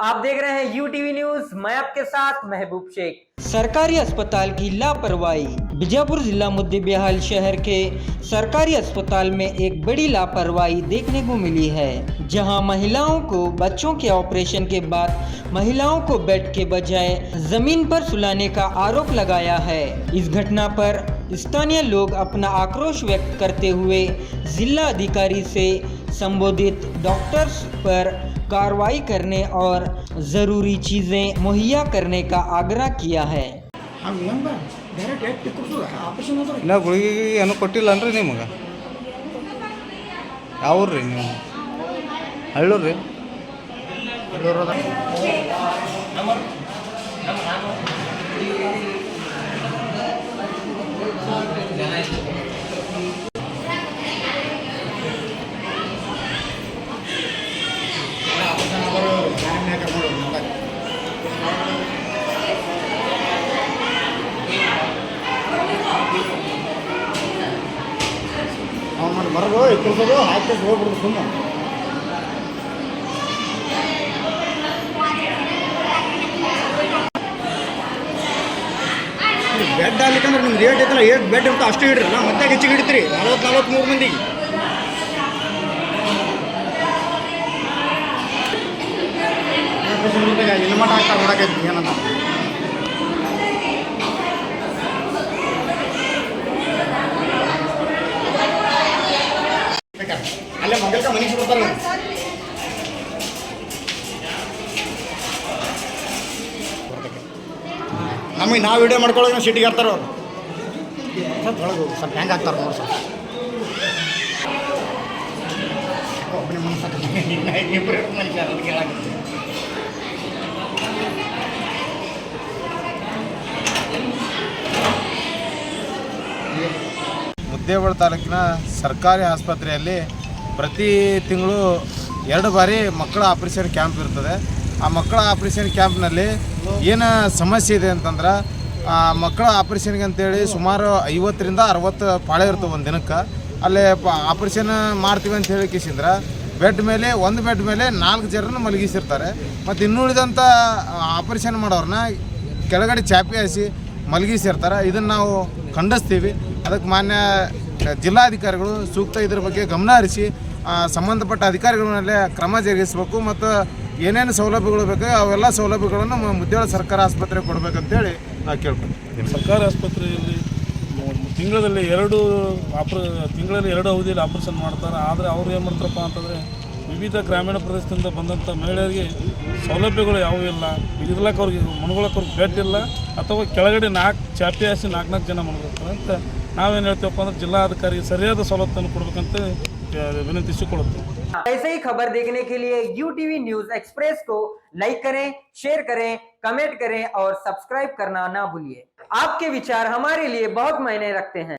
आप देख रहे हैं यूटीवी न्यूज, मैं आपके साथ महबूब शेख। सरकारी अस्पताल की लापरवाही। बीजापुर जिला मुद्देबिहाल शहर के सरकारी अस्पताल में एक बड़ी लापरवाही देखने को मिली है, जहां महिलाओं को बच्चों के ऑपरेशन के बाद महिलाओं को बेड के बजाय जमीन पर सुलाने का आरोप लगाया है। इस घटना पर स्थानीय लोग अपना आक्रोश व्यक्त करते हुए जिला अधिकारी से संबोधित डॉक्टर्स पर कार्रवाई करने और ज़रूरी चीज़ें मुहैया करने का आग्रह किया है। ಇನ್ನು ಗುಳಿಗೆ ಏನು ಕೊಟ್ಟಿಲ್ಲನ್ರಿ ನಿಮಗೆ? ಯಾವ್ರಿ ನೀವು? ಹಳ್ಳೂರು ರೀ. ಬರೋದು ಕೆಲಸದು ಆಯ್ತು ಹೋಗ್ಬಿಡ್ದು ಸುಮ್ಮನೆ ಬೆಡ್ ಆಗ್ಲಿಕ್ಕಂದ್ರೆ ನಿಮ್ಗೆ ರೇಟ್ ಐತಲ್ಲ ಏಟ್ ಬೆಡ್ ಇರ್ತಾ ಅಷ್ಟು ಹಿಡ್ರಲ್ಲ ಮತ್ತೆ ಹೆಚ್ಚಿಗೆ ಹಿಡಿತೀರಿ 40-43 ಮಂದಿಗೆ. ಇಲ್ಲಿ ಮಟ್ಟ ಆಗ್ತಾರೆ ನೋಡಕೈತಿ ಏನಂತ ಅಲ್ಲೇ ಮಗಲ್ಕ ಮನೆಗೆ ಬಿಡ್ತಾರೆ. ನಮಗೆ ನಾವು ವಿಡಿಯೋ ಮಾಡ್ಕೊಳ್ಳೋದು ಸಿಟಿಗೆ ಹಾಕ್ತಾರೆ ಅವ್ರು. ಸ್ವಲ್ಪ ಒಳಗೆ ಸ್ವಲ್ಪ ಹೆಂಗೆ ಹಾಕ್ತಾರೆ ನೋಡಿ ಸ್ವಲ್ಪ ಒಬ್ಬನೇ ಇಬ್ಬರು ಮನುಷ್ಯ ಅದಕ್ಕೆ ಹೇಳಾಗುತ್ತೆ. ಮುದ್ದೇಬಿಹಾಳ ತಾಲೂಕಿನ ಸರ್ಕಾರಿ ಆಸ್ಪತ್ರೆಯಲ್ಲಿ ಪ್ರತಿ ತಿಂಗಳು 2 ಬಾರಿ ಮಕ್ಕಳ ಆಪರೇಷನ್ ಕ್ಯಾಂಪ್ ಇರ್ತದೆ. ಆ ಮಕ್ಕಳ ಆಪರೇಷನ್ ಕ್ಯಾಂಪ್ನಲ್ಲಿ ಏನು ಸಮಸ್ಯೆ ಇದೆ ಅಂತಂದ್ರೆ, ಮಕ್ಕಳ ಆಪರೇಷನ್ಗೆ ಅಂತೇಳಿ ಸುಮಾರು 50ರಿಂದ 60 ಪಾಳೆ ಇರ್ತವೆ ಒಂದು ದಿನಕ್ಕೆ. ಅಲ್ಲೇ ಆಪರೇಷನ್ ಮಾಡ್ತೀವಿ ಅಂತ ಹೇಳಿ ಕಿಸಿಂದ್ರೆ ಬೆಡ್ ಮೇಲೆ ಒಂದು ಬೆಡ್ ಮೇಲೆ 4 ಜನರನ್ನು ಮಲಗಿಸಿರ್ತಾರೆ. ಮತ್ತು ಇನ್ನುಳಿದಂಥ ಆಪರೇಷನ್ ಮಾಡೋರನ್ನ ಕೆಳಗಡೆ ಚಾಪಿ ಹಾಸಿ ಮಲಗಿಸಿರ್ತಾರೆ. ಇದನ್ನು ನಾವು ಖಂಡಿಸ್ತೀವಿ. ಅದಕ್ಕೆ ಮಾನ್ಯ ಜಿಲ್ಲಾಧಿಕಾರಿಗಳು ಸೂಕ್ತ ಇದ್ರ ಬಗ್ಗೆ ಗಮನ ಹರಿಸಿ ಸಂಬಂಧಪಟ್ಟ ಅಧಿಕಾರಿಗಳ ಮೇಲೆ ಕ್ರಮ ಜರುಗಿಸಬೇಕು. ಮತ್ತು ಏನೇನು ಸೌಲಭ್ಯಗಳು ಬೇಕು ಅವೆಲ್ಲ ಸೌಲಭ್ಯಗಳನ್ನು ಮುದ್ದೇಬಿಹಾಳ ಸರ್ಕಾರಿ ಆಸ್ಪತ್ರೆಗೆ ಕೊಡಬೇಕಂತೇಳಿ ನಾವು ಕೇಳ್ಕೊತೀವಿ. ಸರ್ಕಾರಿ ಆಸ್ಪತ್ರೆಯಲ್ಲಿ ತಿಂಗಳಲ್ಲಿ 2 ಅವಧಿಯಲ್ಲಿ ಆಪರೇಷನ್ ಮಾಡ್ತಾರೆ. ಆದರೆ ಅವ್ರು ಏನು ಮಾಡ್ತಾರಪ್ಪ ಅಂತಂದರೆ, ವಿವಿಧ ಗ್ರಾಮೀಣ ಪ್ರದೇಶದಿಂದ ಬಂದಂಥ ಮಹಿಳೆಯರಿಗೆ ಸೌಲಭ್ಯಗಳು ಯಾವುವು ಇಲ್ಲ. ಇರ್ಲಕ್ಕೆ ಅವ್ರಿಗೆ ಮನ್ಗೊಳಕ್ಕೆ ಅವ್ರಿಗೆ ಬೆಡ್ ಇಲ್ಲ, ಅಥವಾ ಕೆಳಗಡೆ 4 ಚಾಪಿ ಹಾಸಿ 4 ಜನ ಮನ್ಕೊಳ್ತಾರೆ ಅಂತ ನಾವೇನು ಹೇಳ್ತೀವಪ್ಪ ಅಂದ್ರೆ ಜಿಲ್ಲಾಧಿಕಾರಿಗೆ ಸರಿಯಾದ ಸವಲತ್ತನ್ನು ಕೊಡಬೇಕಂತ ವಿನಂತಿಸಿಕೊಳ್ಳುತ್ತೇವೆ. ऐसे ही खबर देखने के लिए यूटीवी न्यूज एक्सप्रेस को लाइक करें, शेयर करें, कमेंट करें और सब्सक्राइब करना ना भूलिए। आपके विचार हमारे लिए बहुत मायने रखते हैं।